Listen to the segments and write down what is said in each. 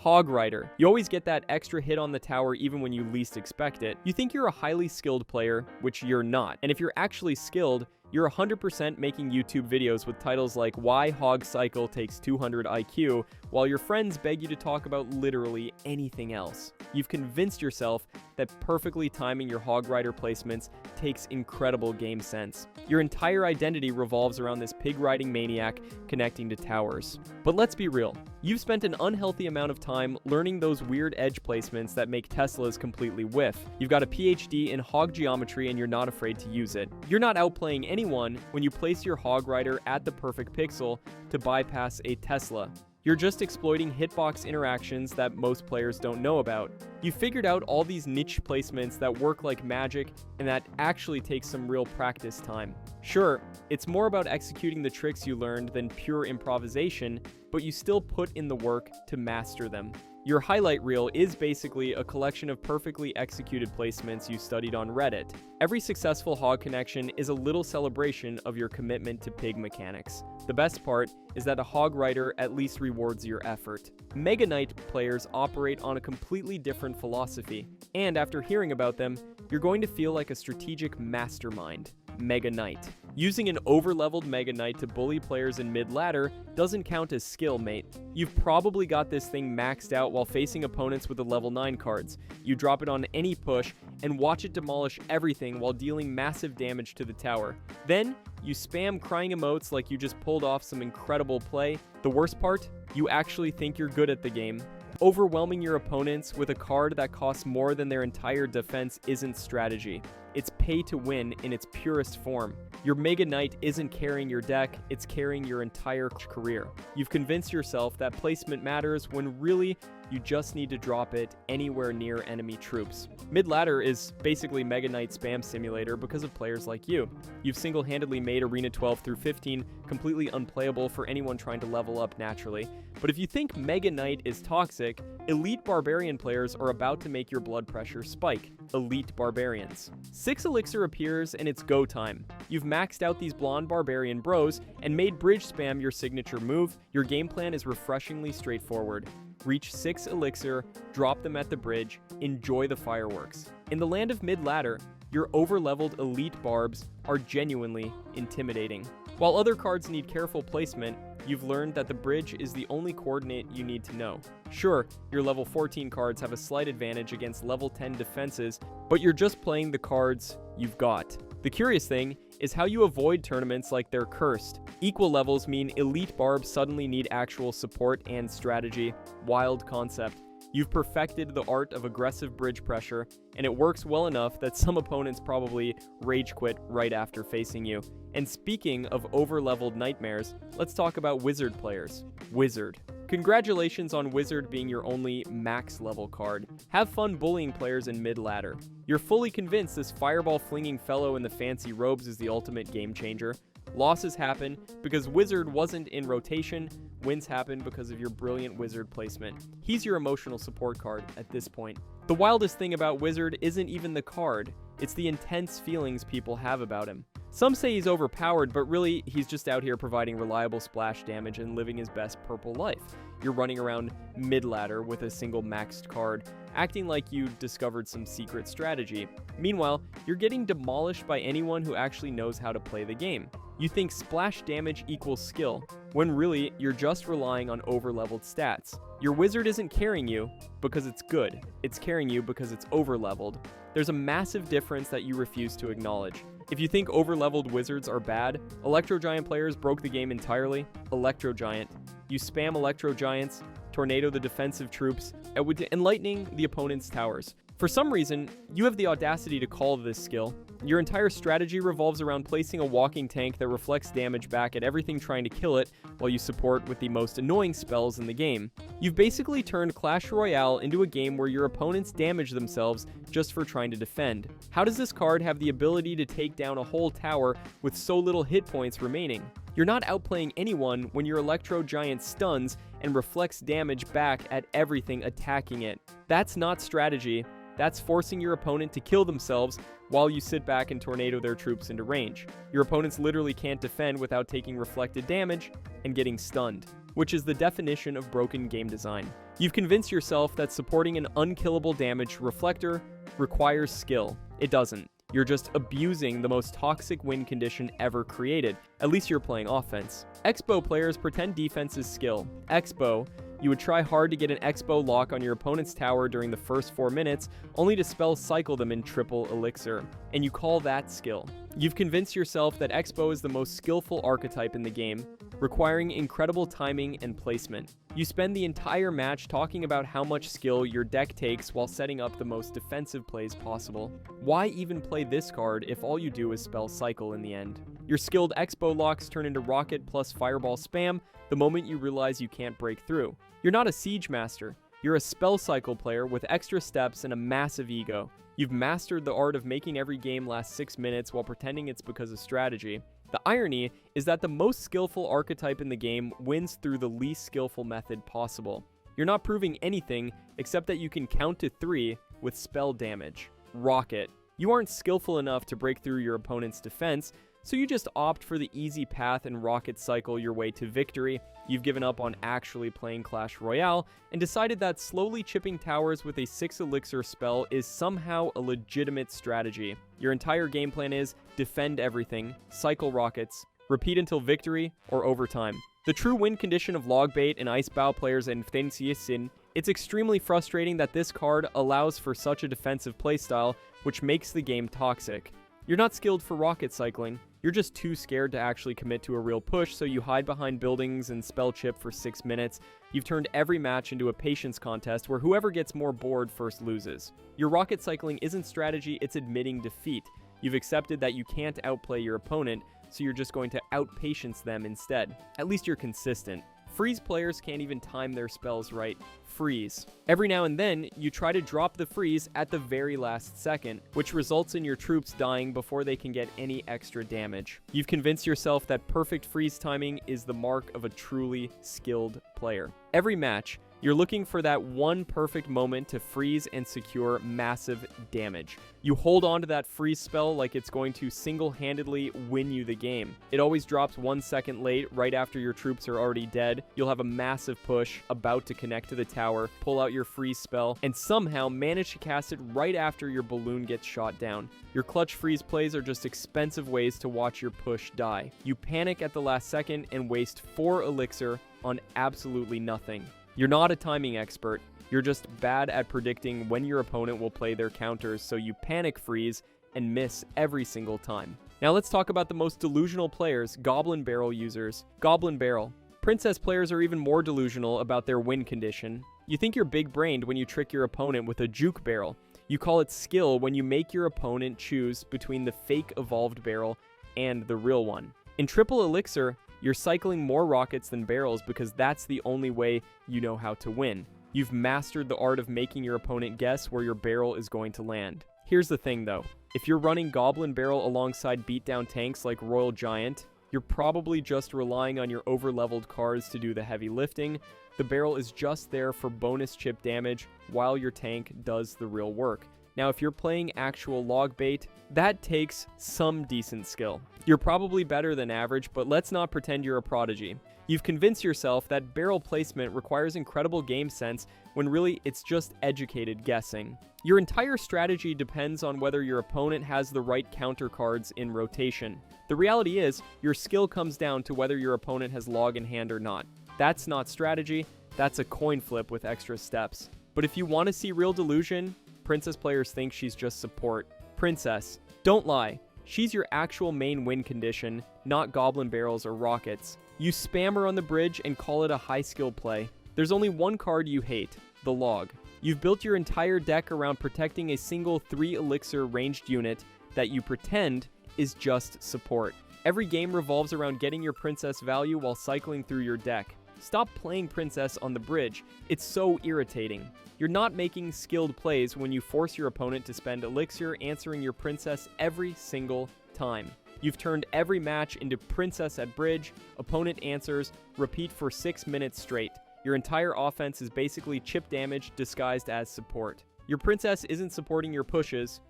Hog Rider. You always get that extra hit on the tower even when you least expect it. You think you're a highly skilled player, which you're not. And if you're actually skilled, you're 100% making YouTube videos with titles like Why Hog Cycle Takes 200 IQ, while your friends beg you to talk about literally anything else. You've convinced yourself that perfectly timing your Hog Rider placements takes incredible game sense. Your entire identity revolves around this pig-riding maniac connecting to towers. But let's be real, you've spent an unhealthy amount of time learning those weird edge placements that make Teslas completely whiff. You've got a PhD in hog geometry and you're not afraid to use it. You're not outplaying anyone when you place your Hog Rider at the perfect pixel to bypass a Tesla. You're just exploiting hitbox interactions that most players don't know about. You figured out all these niche placements that work like magic and that actually takes some real practice time. Sure, it's more about executing the tricks you learned than pure improvisation, but you still put in the work to master them. Your highlight reel is basically a collection of perfectly executed placements you studied on Reddit. Every successful hog connection is a little celebration of your commitment to pig mechanics. The best part is that a Hog Rider at least rewards your effort. Mega Knight players operate on a completely different philosophy, and after hearing about them, you're going to feel like a strategic mastermind. Mega Knight. Using an over-leveled Mega Knight to bully players in mid-ladder doesn't count as skill, mate. You've probably got this thing maxed out while facing opponents with the level 9 cards. You drop it on any push and watch it demolish everything while dealing massive damage to the tower. Then, you spam crying emotes like you just pulled off some incredible play. The worst part? You actually think you're good at the game. Overwhelming your opponents with a card that costs more than their entire defense isn't strategy. It's pay to win in its purest form. Your Mega Knight isn't carrying your deck, it's carrying your entire career. You've convinced yourself that placement matters when really you just need to drop it anywhere near enemy troops. Mid-ladder is basically Mega Knight spam simulator because of players like you. You've single-handedly made Arena 12 through 15 completely unplayable for anyone trying to level up naturally. But if you think Mega Knight is toxic, elite barbarian players are about to make your blood pressure spike. Elite barbarians. 6 Elixir appears and it's go time. You've maxed out these blonde barbarian bros and made bridge spam your signature move. Your game plan is refreshingly straightforward. Reach 6 Elixir, drop them at the bridge, enjoy the fireworks. In the land of mid-ladder, your over-leveled elite barbs are genuinely intimidating. While other cards need careful placement, you've learned that the bridge is the only coordinate you need to know. Sure, your level 14 cards have a slight advantage against level 10 defenses, but you're just playing the cards you've got. The curious thing is how you avoid tournaments like they're cursed. Equal levels mean elite barbs suddenly need actual support and strategy. Wild concept. You've perfected the art of aggressive bridge pressure, and it works well enough that some opponents probably rage quit right after facing you. And speaking of over-leveled nightmares, let's talk about Wizard players. Wizard. Congratulations on Wizard being your only max level card. Have fun bullying players in mid-ladder. You're fully convinced this fireball-flinging fellow in the fancy robes is the ultimate game changer. Losses happen because Wizard wasn't in rotation. Wins happen because of your brilliant Wizard placement. He's your emotional support card at this point. The wildest thing about Wizard isn't even the card. It's the intense feelings people have about him. Some say he's overpowered, but really, he's just out here providing reliable splash damage and living his best purple life. You're running around mid-ladder with a single maxed card, acting like you discovered some secret strategy. Meanwhile, you're getting demolished by anyone who actually knows how to play the game. You think splash damage equals skill, when really, you're just relying on over-leveled stats. Your Wizard isn't carrying you because it's good. It's carrying you because it's over-leveled. There's a massive difference that you refuse to acknowledge. If you think over-leveled Wizards are bad, Electro Giant players broke the game entirely. Electro Giant. You spam Electro Giants, tornado the defensive troops, and lightning the opponent's towers. For some reason, you have the audacity to call this skill. Your entire strategy revolves around placing a walking tank that reflects damage back at everything trying to kill it, while you support with the most annoying spells in the game. You've basically turned Clash Royale into a game where your opponents damage themselves just for trying to defend. How does this card have the ability to take down a whole tower with so little hit points remaining? You're not outplaying anyone when your Electro Giant stuns and reflects damage back at everything attacking it. That's not strategy. That's forcing your opponent to kill themselves while you sit back and tornado their troops into range. Your opponents literally can't defend without taking reflected damage and getting stunned. which is the definition of broken game design. You've convinced yourself that supporting an unkillable damage reflector requires skill. It doesn't. You're just abusing the most toxic win condition ever created. At least you're playing offense. Expo players pretend defense is skill. Expo, you would try hard to get an Expo lock on your opponent's tower during the first 4 minutes, only to spell cycle them in triple elixir. And you call that skill. You've convinced yourself that Expo is the most skillful archetype in the game, requiring incredible timing and placement. You spend the entire match talking about how much skill your deck takes while setting up the most defensive plays possible. Why even play this card if all you do is spell cycle in the end? Your skilled Expo locks turn into rocket plus fireball spam the moment you realize you can't break through. You're not a siege master. You're a spell cycle player with extra steps and a massive ego. You've mastered the art of making every game last 6 minutes while pretending it's because of strategy. The irony is that the most skillful archetype in the game wins through the least skillful method possible. You're not proving anything except that you can count to 3 with spell damage. Rocket. You aren't skillful enough to break through your opponent's defense, so you just opt for the easy path and rocket cycle your way to victory. You've given up on actually playing Clash Royale and decided that slowly chipping towers with a 6 elixir spell is somehow a legitimate strategy. Your entire game plan is defend everything, cycle rockets, repeat until victory or overtime. The true win condition of Logbait and Icebow players in Sin, it's extremely frustrating that this card allows for such a defensive playstyle, which makes the game toxic. You're not skilled for rocket cycling. You're just too scared to actually commit to a real push, so you hide behind buildings and spell chip for 6 minutes. You've turned every match into a patience contest where whoever gets more bored first loses. Your rocket cycling isn't strategy, it's admitting defeat. You've accepted that you can't outplay your opponent, so you're just going to outpatience them instead. At least you're consistent. Freeze players can't even time their spells right. Freeze. Every now and then, you try to drop the freeze at the very last second, which results in your troops dying before they can get any extra damage. You've convinced yourself that perfect freeze timing is the mark of a truly skilled player. Every match, you're looking for that one perfect moment to freeze and secure massive damage. You hold on to that freeze spell like it's going to single-handedly win you the game. It always drops 1 second late, right after your troops are already dead. You'll have a massive push, about to connect to the tower, pull out your freeze spell, and somehow manage to cast it right after your balloon gets shot down. Your clutch freeze plays are just expensive ways to watch your push die. You panic at the last second and waste 4 elixir on absolutely nothing. You're not a timing expert, you're just bad at predicting when your opponent will play their counters, so you panic freeze and miss every single time. Now let's talk about the most delusional players, Goblin Barrel users. Goblin Barrel. Princess players are even more delusional about their win condition. You think you're big-brained when you trick your opponent with a juke barrel. You call it skill when you make your opponent choose between the fake evolved barrel and the real one. In triple elixir, you're cycling more rockets than barrels because that's the only way you know how to win. You've mastered the art of making your opponent guess where your barrel is going to land. Here's the thing though, if you're running Goblin Barrel alongside beatdown tanks like Royal Giant, you're probably just relying on your over-leveled cards to do the heavy lifting. The barrel is just there for bonus chip damage while your tank does the real work. Now, if you're playing actual log bait, that takes some decent skill. You're probably better than average, but let's not pretend you're a prodigy. You've convinced yourself that barrel placement requires incredible game sense when really it's just educated guessing. Your entire strategy depends on whether your opponent has the right counter cards in rotation. The reality is, your skill comes down to whether your opponent has log in hand or not. That's not strategy, that's a coin flip with extra steps. But if you want to see real delusion, Princess players think she's just support. Princess, don't lie. She's your actual main win condition, not Goblin Barrels or Rockets. You spam her on the bridge and call it a high skill play. There's only one card you hate, the log. You've built your entire deck around protecting a single 3 elixir ranged unit that you pretend is just support. Every game revolves around getting your princess value while cycling through your deck. Stop playing princess on the bridge. It's so irritating. You're not making skilled plays when you force your opponent to spend elixir answering your princess every single time. You've turned every match into princess at bridge, opponent answers, repeat for 6 minutes straight. Your entire offense is basically chip damage disguised as support. Your princess isn't supporting your pushes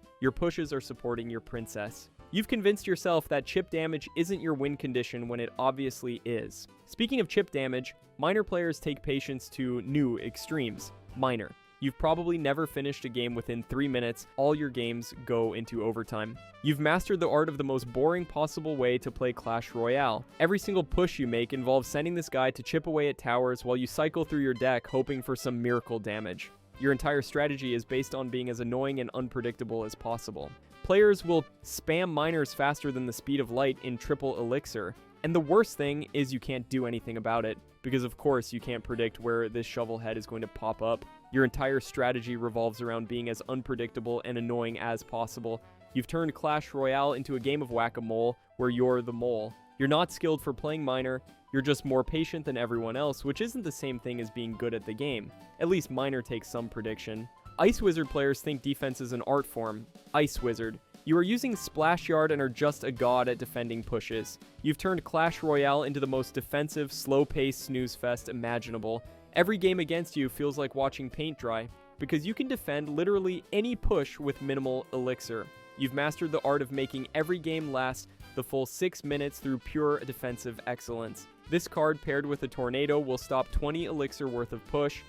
are supporting your princess. You've convinced yourself that chip damage isn't your win condition when it obviously is. Speaking of chip damage, miner players take patience to new extremes. Miner. You've probably never finished a game within 3 minutes. All your games go into overtime. You've mastered the art of the most boring possible way to play Clash Royale. Every single push you make involves sending this guy to chip away at towers while you cycle through your deck hoping for some miracle damage. Your entire strategy is based on being as annoying and unpredictable as possible. Players will spam miners faster than the speed of light in triple elixir. And the worst thing is you can't do anything about it, because of course you can't predict where this shovel head is going to pop up. Your entire strategy revolves around being as unpredictable and annoying as possible. You've turned Clash Royale into a game of whack-a-mole where you're the mole. You're not skilled for playing miner, you're just more patient than everyone else, which isn't the same thing as being good at the game. At least miner takes some prediction. Ice Wizard players think defense is an art form. Ice Wizard. You are using Splash Yard and are just a god at defending pushes. You've turned Clash Royale into the most defensive, slow-paced snooze fest imaginable. Every game against you feels like watching paint dry, because you can defend literally any push with minimal elixir. You've mastered the art of making every game last the full 6 minutes through pure defensive excellence. This card paired with a tornado will stop 20 elixir worth of push,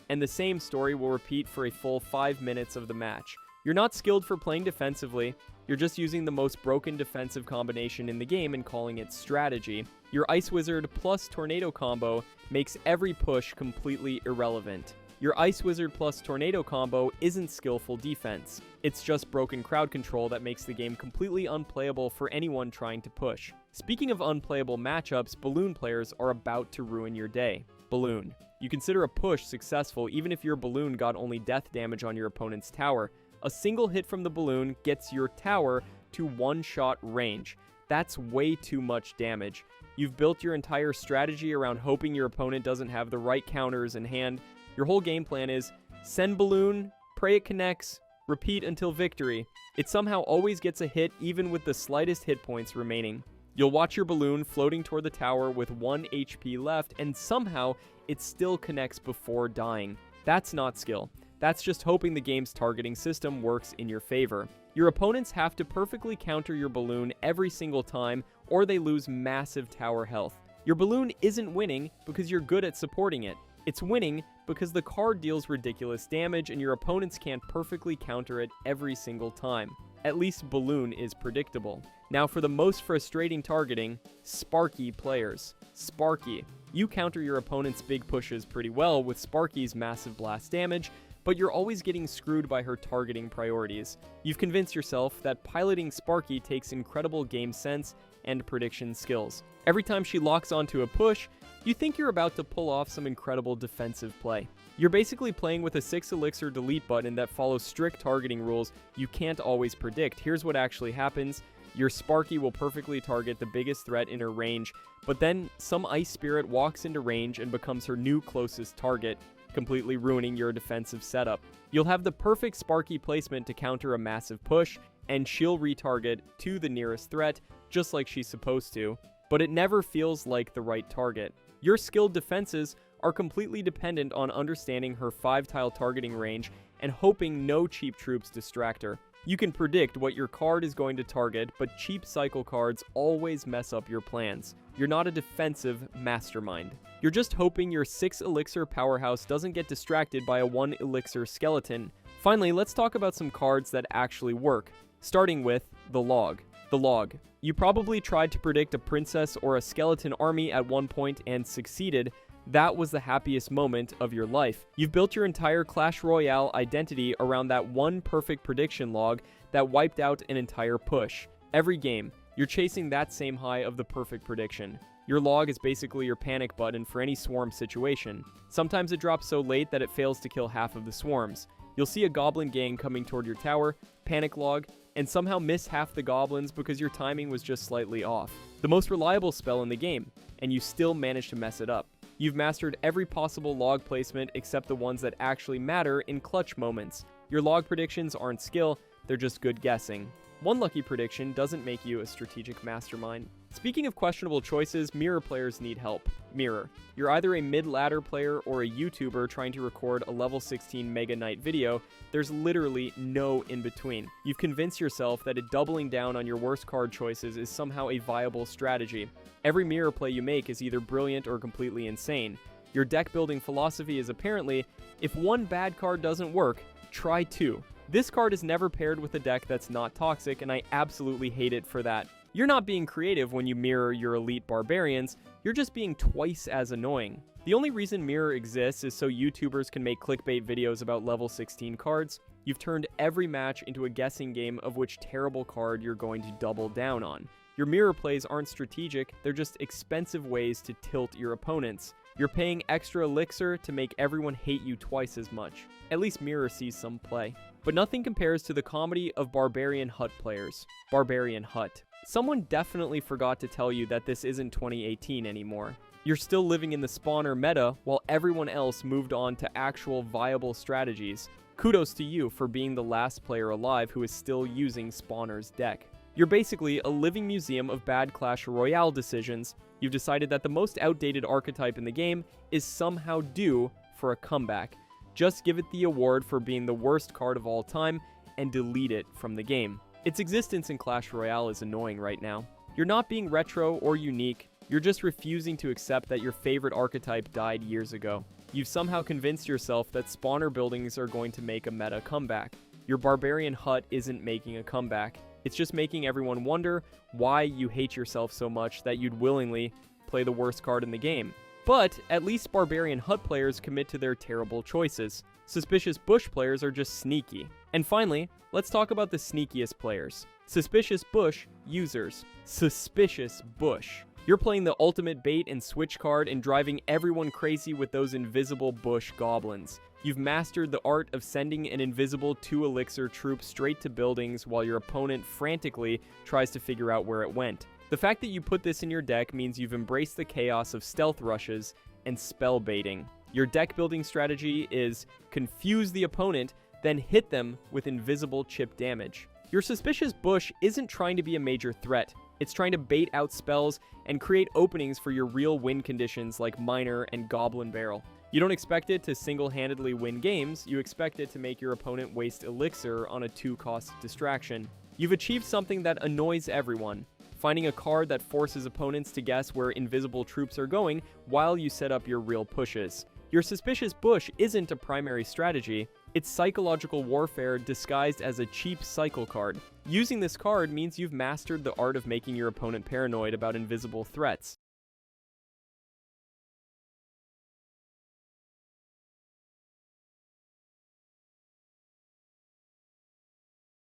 and the same story will repeat for a full 5 minutes of the match. You're not skilled for playing defensively, you're just using the most broken defensive combination in the game and calling it strategy. Your Ice Wizard plus Tornado combo makes every push completely irrelevant. Your Ice Wizard plus Tornado combo isn't skillful defense. It's just broken crowd control that makes the game completely unplayable for anyone trying to push. Speaking of unplayable matchups, Balloon players are about to ruin your day. Balloon. You consider a push successful even if your balloon got only death damage on your opponent's tower. A single hit from the balloon gets your tower to one-shot range. That's way too much damage. You've built your entire strategy around hoping your opponent doesn't have the right counters in hand. Your whole game plan is send balloon, pray it connects, repeat until victory. It somehow always gets a hit even with the slightest hit points remaining. You'll watch your balloon floating toward the tower with 1 HP left, and somehow it still connects before dying. That's not skill. That's just hoping the game's targeting system works in your favor. Your opponents have to perfectly counter your balloon every single time, or they lose massive tower health. Your balloon isn't winning because you're good at supporting it. It's winning because the card deals ridiculous damage and your opponents can't perfectly counter it every single time. At least balloon is predictable. Now for the most frustrating targeting, Sparky players. Sparky. You counter your opponent's big pushes pretty well with Sparky's massive blast damage, but you're always getting screwed by her targeting priorities. You've convinced yourself that piloting Sparky takes incredible game sense and prediction skills. Every time she locks onto a push, you think you're about to pull off some incredible defensive play. You're basically playing with a 6 elixir delete button that follows strict targeting rules you can't always predict. Here's what actually happens. Your Sparky will perfectly target the biggest threat in her range, but then some Ice Spirit walks into range and becomes her new closest target, completely ruining your defensive setup. You'll have the perfect Sparky placement to counter a massive push, and she'll retarget to the nearest threat, just like she's supposed to, but it never feels like the right target. Your skilled defenses are completely dependent on understanding her 5-tile targeting range and hoping no cheap troops distract her. You can predict what your card is going to target, but cheap cycle cards always mess up your plans. You're not a defensive mastermind. You're just hoping your 6 elixir powerhouse doesn't get distracted by a 1 elixir skeleton. Finally, let's talk about some cards that actually work, starting with the log. The log. You probably tried to predict a princess or a skeleton army at one point and succeeded. That was the happiest moment of your life. You've built your entire Clash Royale identity around that one perfect prediction log that wiped out an entire push. Every game, you're chasing that same high of the perfect prediction. Your log is basically your panic button for any swarm situation. Sometimes it drops so late that it fails to kill half of the swarms. You'll see a goblin gang coming toward your tower, panic log, and somehow miss half the goblins because your timing was just slightly off. The most reliable spell in the game, and you still manage to mess it up. You've mastered every possible log placement except the ones that actually matter in clutch moments. Your log predictions aren't skill, they're just good guessing. One lucky prediction doesn't make you a strategic mastermind. Speaking of questionable choices, mirror players need help. Mirror. You're either a mid-ladder player or a YouTuber trying to record a level 16 Mega Knight video. There's literally no in-between. You've convinced yourself that doubling down on your worst card choices is somehow a viable strategy. Every mirror play you make is either brilliant or completely insane. Your deck-building philosophy is apparently, if one bad card doesn't work, try two. This card is never paired with a deck that's not toxic, and I absolutely hate it for that. You're not being creative when you mirror your elite barbarians, you're just being twice as annoying. The only reason mirror exists is so YouTubers can make clickbait videos about level 16 cards. You've turned every match into a guessing game of which terrible card you're going to double down on. Your mirror plays aren't strategic, they're just expensive ways to tilt your opponents. You're paying extra elixir to make everyone hate you twice as much. At least mirror sees some play. But nothing compares to the comedy of Barbarian Hut players. Barbarian Hut. Someone definitely forgot to tell you that this isn't 2018 anymore. You're still living in the spawner meta while everyone else moved on to actual viable strategies. Kudos to you for being the last player alive who is still using Spawner's deck. You're basically a living museum of bad Clash Royale decisions. You've decided that the most outdated archetype in the game is somehow due for a comeback. Just give it the award for being the worst card of all time and delete it from the game. Its existence in Clash Royale is annoying right now. You're not being retro or unique, you're just refusing to accept that your favorite archetype died years ago. You've somehow convinced yourself that spawner buildings are going to make a meta comeback. Your Barbarian Hut isn't making a comeback. It's just making everyone wonder why you hate yourself so much that you'd willingly play the worst card in the game. But at least Barbarian Hut players commit to their terrible choices. Suspicious Bush players are just sneaky. And finally, let's talk about the sneakiest players. Suspicious Bush users. Suspicious Bush. You're playing the ultimate bait and switch card and driving everyone crazy with those invisible bush goblins. You've mastered the art of sending an invisible 2 elixir troop straight to buildings while your opponent frantically tries to figure out where it went. The fact that you put this in your deck means you've embraced the chaos of stealth rushes and spell baiting. Your deck building strategy is confuse the opponent, then hit them with invisible chip damage. Your Suspicious Bush isn't trying to be a major threat. It's trying to bait out spells and create openings for your real win conditions like Miner and Goblin Barrel. You don't expect it to single-handedly win games, you expect it to make your opponent waste elixir on a 2-cost distraction. You've achieved something that annoys everyone, finding a card that forces opponents to guess where invisible troops are going while you set up your real pushes. Your Suspicious Bush isn't a primary strategy, it's psychological warfare disguised as a cheap cycle card. Using this card means you've mastered the art of making your opponent paranoid about invisible threats.